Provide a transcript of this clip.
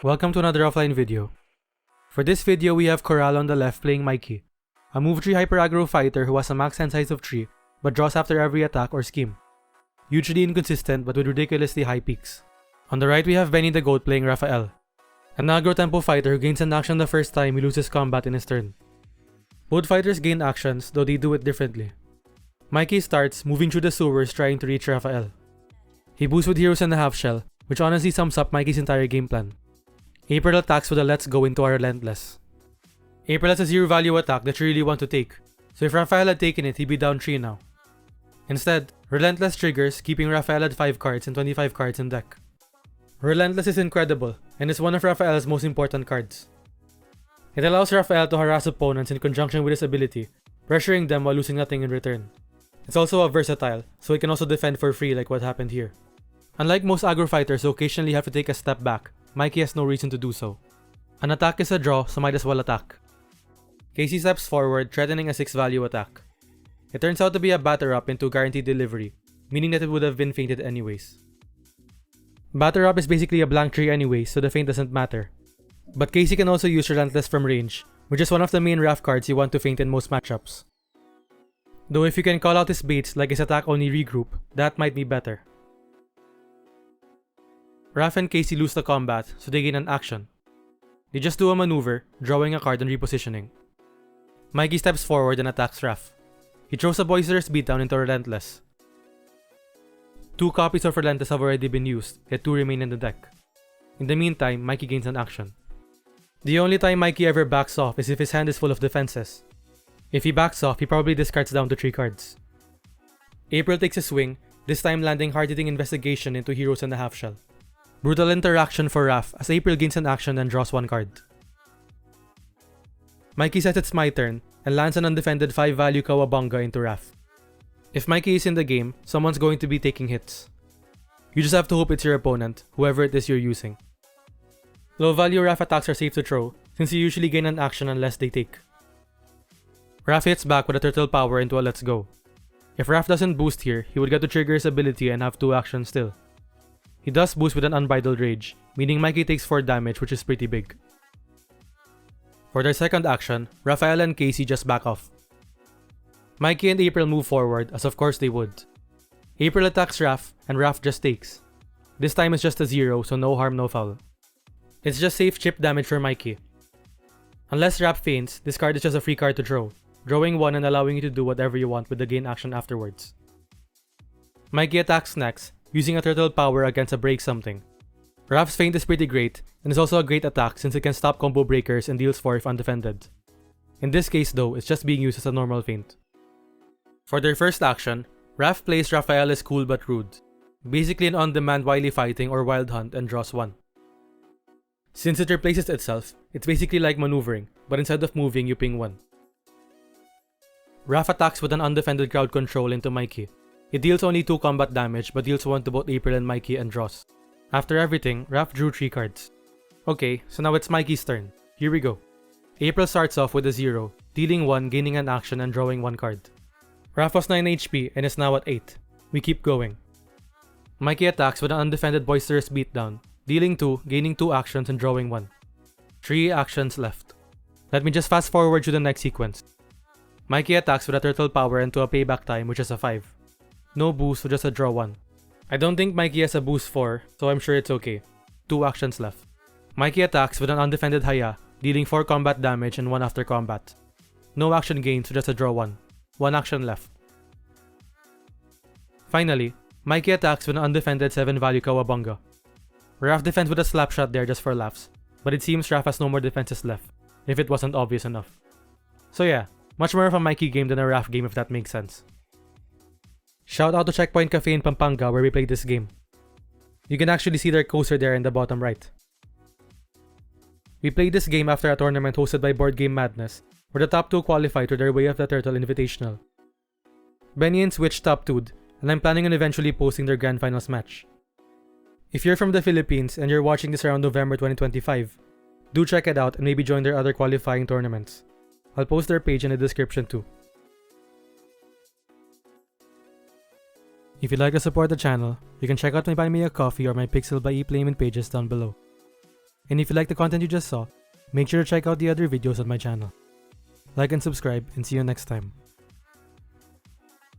Welcome to another offline video. For this video, we have Coraaal on the left playing Mikey, a move 3 hyper aggro fighter who has a max hand size of 3 but draws after every attack or scheme. Hugely inconsistent but with ridiculously high peaks. On the right, we have Benny the Goat playing Raphael, an aggro tempo fighter who gains an action the first time he loses combat in his turn. Both fighters gain actions, though they do it differently. Mikey starts moving through the sewers trying to reach Raphael. He boosts with heroes and a half shell, which honestly sums up Mikey's entire game plan. April attacks with a let's go into a relentless. April has a 0 value attack that you really want to take, so if Raphael had taken it, he'd be down 3 now. Instead, relentless triggers, keeping Raphael at 5 cards and 25 cards in deck. Relentless is incredible, and is one of Raphael's most important cards. It allows Raphael to harass opponents in conjunction with his ability, pressuring them while losing nothing in return. It's also a versatile, so it can also defend for free like what happened here. Unlike most aggro fighters who occasionally have to take a step back, Mikey has no reason to do so. An attack is a draw, so might as well attack. Casey steps forward, threatening a 6 value attack. It turns out to be a batter up into guaranteed delivery, meaning that it would have been feinted anyways. Batter up is basically a blank tree anyways, so the feint doesn't matter. But Casey can also use Relentless from range, which is one of the main Raph cards you want to feint in most matchups. Though if you can call out his baits like his attack only regroup, that might be better. Raph and Casey lose the combat, so they gain an action. They just do a maneuver, drawing a card and repositioning. Mikey steps forward and attacks Raph. He throws a Boisterous Beatdown into Relentless. 2 copies of Relentless have already been used, yet 2 remain in the deck. In the meantime, Mikey gains an action. The only time Mikey ever backs off is if his hand is full of defenses. If he backs off, he probably discards down to 3 cards. April takes a swing, this time landing hard-hitting Investigation into heroes and a half shell. Brutal interaction for Raph as April gains an action and draws 1 card. Mikey says it's my turn and lands an undefended 5 value Kawabanga into Raph. If Mikey is in the game, someone's going to be taking hits. You just have to hope it's your opponent, whoever it is you're using. Low value Raph attacks are safe to throw since you usually gain an action unless they take. Raph hits back with a turtle power into a let's go. If Raph doesn't boost here, he would get to trigger his ability and have 2 actions still. He does boost with an Unbridled Rage, meaning Mikey takes 4 damage, which is pretty big. For their second action, Raphael and Casey just back off. Mikey and April move forward, as of course they would. April attacks Raph, and Raph just takes. This time it's just a 0, so no harm, no foul. It's just safe chip damage for Mikey. Unless Raph feints, this card is just a free card to draw, drawing 1 and allowing you to do whatever you want with the gain action afterwards. Mikey attacks next, using a turtle power against a break something. Raph's feint is pretty great, and is also a great attack since it can stop combo breakers and deals 4 if undefended. In this case though, it's just being used as a normal feint. For their first action, Raph plays Raphael is cool but rude, basically an on-demand wily fighting or wild hunt and draws 1. Since it replaces itself, it's basically like maneuvering, but instead of moving you ping 1. Raph attacks with an undefended crowd control into Mikey. It deals only 2 combat damage but deals 1 to both April and Mikey and draws. After everything, Raph drew 3 cards. Okay, so now it's Mikey's turn. Here we go. April starts off with a 0, dealing 1, gaining an action and drawing 1 card. Raph was 9 HP and is now at 8. We keep going. Mikey attacks with an undefended Boisterous Beatdown, dealing 2, gaining 2 actions and drawing 1. 3 actions left. Let me just fast forward to the next sequence. Mikey attacks with a turtle power into a payback time which is a 5. No boost, so just a draw 1. I don't think Mikey has a boost 4, so I'm sure it's okay. 2 actions left. Mikey attacks with an undefended Haya, dealing 4 combat damage and 1 after combat. No action gained, so just a draw 1. 1 action left. Finally, Mikey attacks with an undefended 7 value Kawabanga. Raph defends with a slap shot there just for laughs, but it seems Raph has no more defenses left, if it wasn't obvious enough. So yeah, much more of a Mikey game than a Raph game if that makes sense. Shout out to Checkpoint Cafe in Pampanga where we played this game. You can actually see their coaster there in the bottom right. We played this game after a tournament hosted by Board Game Madness, where the top 2 qualified to their Way of the Turtle Invitational. Benny and Switch top 2'd, and I'm planning on eventually posting their Grand Finals match. If you're from the Philippines and you're watching this around November 2025, do check it out and maybe join their other qualifying tournaments. I'll post their page in the description too. If you'd like to support the channel, you can check out my Buy Me a Coffee or my Pixel by ePlayment pages down below. And if you like the content you just saw, make sure to check out the other videos on my channel. Like and subscribe, and see you next time.